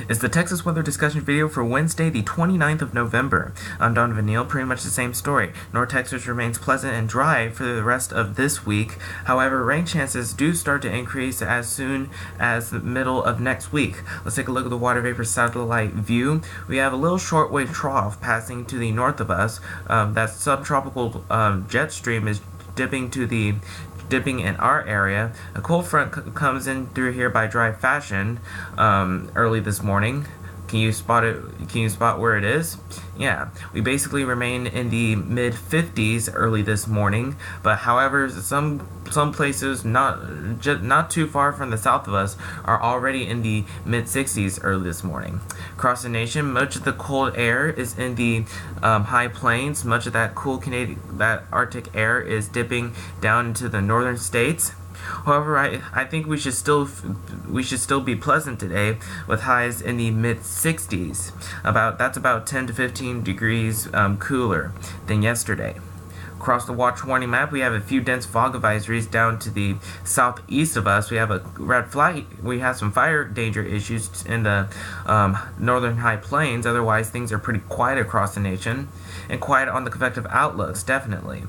It's the Texas weather discussion video for Wednesday, the 29th of November. I'm Donovan Neal, pretty much the same story. North Texas remains pleasant and dry for the rest of this week. However, rain chances do start to increase as soon as the middle of next week. Let's take a look at the water vapor satellite view. We have a little shortwave trough passing to the north of us. That subtropical jet stream is dipping in our area. A cold front comes in through here by dry fashion early this morning. Can you spot it? Can you spot where it is? Yeah, we basically remain in the mid 50s early this morning, but however, some places not too far from the south of us are already in the mid 60s early this morning. Across the nation, much of the cold air is in the high plains. Much of that that Arctic air is dipping down into the northern states. However, I think we should still be pleasant today with highs in the mid 60s. That's about 10 to 15 degrees cooler than yesterday. Across the watch warning map, we have a few dense fog advisories down to the southeast of us. We have a red flag. We have some fire danger issues in the northern high plains. Otherwise, things are pretty quiet across the nation, and quiet on the convective outlooks. Definitely,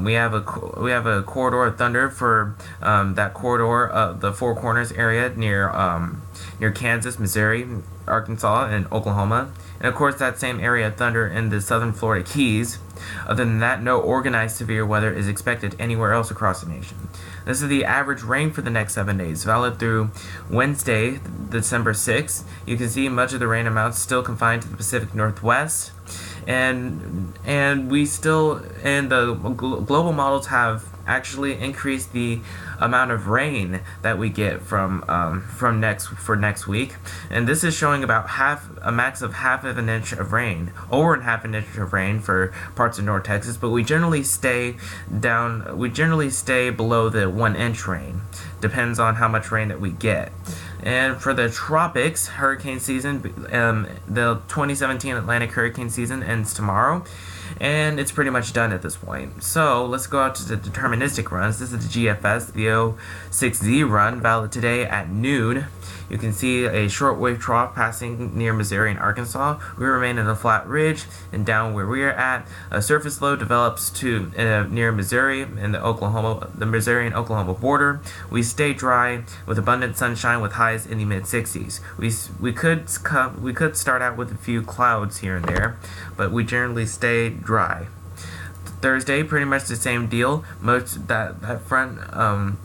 we have a corridor of thunder for that corridor, the Four Corners area near Kansas, Missouri, Arkansas, and Oklahoma. And of course, that same area of thunder in the southern Florida Keys. Other than that, no organized severe weather is expected anywhere else across the nation. This is the average rain for the next 7 days, valid through Wednesday, December 6th. You can see much of the rain amounts still confined to the Pacific Northwest, and the global models have actually increased the amount of rain that we get for next week, and this is showing about a max of half of an inch of rain, over half an inch of rain for parts of North Texas, but we generally stay below the 1 inch rain. Depends on how much rain that we get. And for the tropics, hurricane season, the 2017 Atlantic hurricane season ends tomorrow, and it's pretty much done at this point. So let's go out to the deterministic runs. This is the GFS, the 06Z run, valid today at noon. You can see a shortwave trough passing near Missouri and Arkansas. We remain in a flat ridge, and down where we are at, a surface low develops near Missouri and the Missouri and Oklahoma border. We stay dry with abundant sunshine with highs in the mid 60s. We could start out with a few clouds here and there, but we generally stay dry. Thursday, pretty much the same deal. Most that front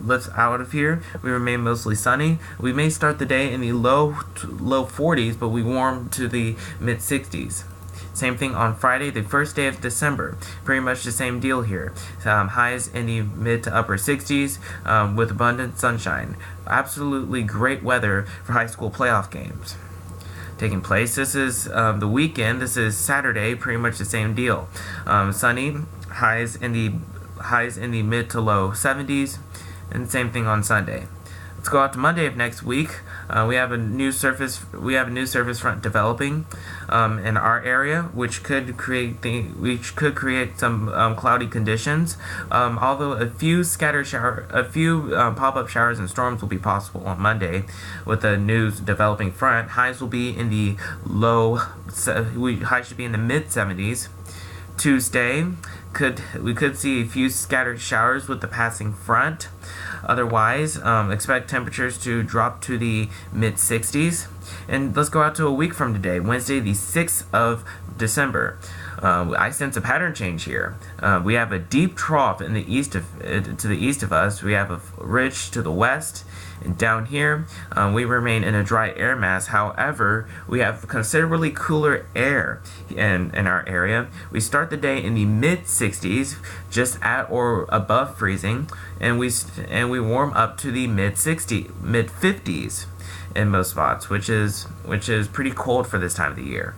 lifts out of here. We remain mostly sunny. We may start the day in the low 40s, but we warm to the mid 60s. Same thing on Friday, the first day of December. Pretty much the same deal here. Highs in the mid to upper 60s with abundant sunshine. Absolutely great weather for high school playoff games taking place. This is the weekend. This is Saturday. Pretty much the same deal. Sunny. Highs in the mid to low 70s, and same thing on Sunday. Let's go out to Monday of next week. We have a new surface front developing in our area, which could create some cloudy conditions. Although a few pop-up showers and storms will be possible on Monday with a new developing front. Highs will be in the highs should be in the mid 70s. Tuesday, we could see a few scattered showers with the passing front. Otherwise, expect temperatures to drop to the mid 60s. And let's go out to a week from today, Wednesday, the 6th of December. I sense a pattern change here. We have a deep trough in the to the east of us. We have a ridge to the west. And down here, we remain in a dry air mass. However, we have considerably cooler air in our area. We start the day in the mid 60s, just at or above freezing, and we warm up to the mid 50s in most spots, which is pretty cold for this time of the year.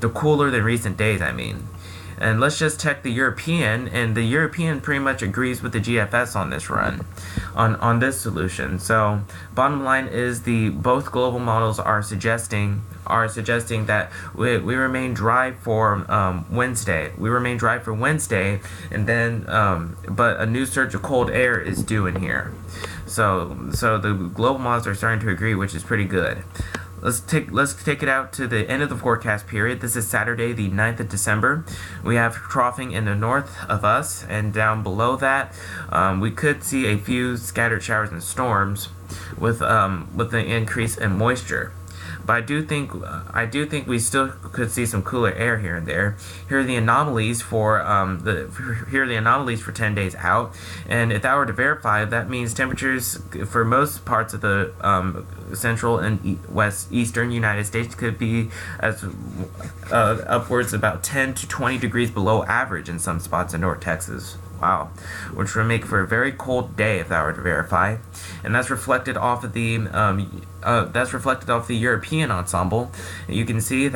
The cooler than recent days, I mean. And let's just check the European, and the European pretty much agrees with the GFS on this run, on this solution. So bottom line is both global models are suggesting that we remain dry for Wednesday. We remain dry for Wednesday, and then but a new surge of cold air is due in here. So the global models are starting to agree, which is pretty good. Let's take it out to the end of the forecast period. This is Saturday, the 9th of December. We have troughing in the north of us, and down below that, we could see a few scattered showers and storms with the increase in moisture. But I do think we still could see some cooler air here and there. Here are the anomalies for 10 days out, and if that were to verify, that means temperatures for most parts of the central and eastern United States could be as upwards about 10 to 20 degrees below average in some spots in North Texas. Wow, which would make for a very cold day if that were to verify, and that's reflected off of the European ensemble. You can see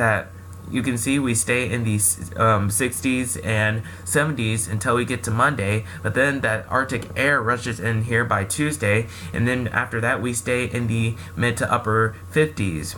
we stay in the 60s and 70s until we get to Monday, but then that Arctic air rushes in here by Tuesday, and then after that we stay in the mid to upper 50s.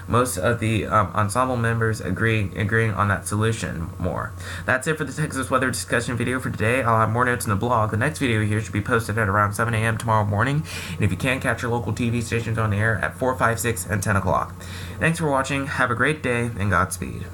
Most of the ensemble members agreeing on that solution more. That's it for the Texas weather discussion video for today. I'll have more notes in the blog. The next video here should be posted at around 7 a.m. tomorrow morning. And if you can, catch your local TV stations on the air at 4, 5, 6, and 10 o'clock. Thanks for watching. Have a great day, and Godspeed.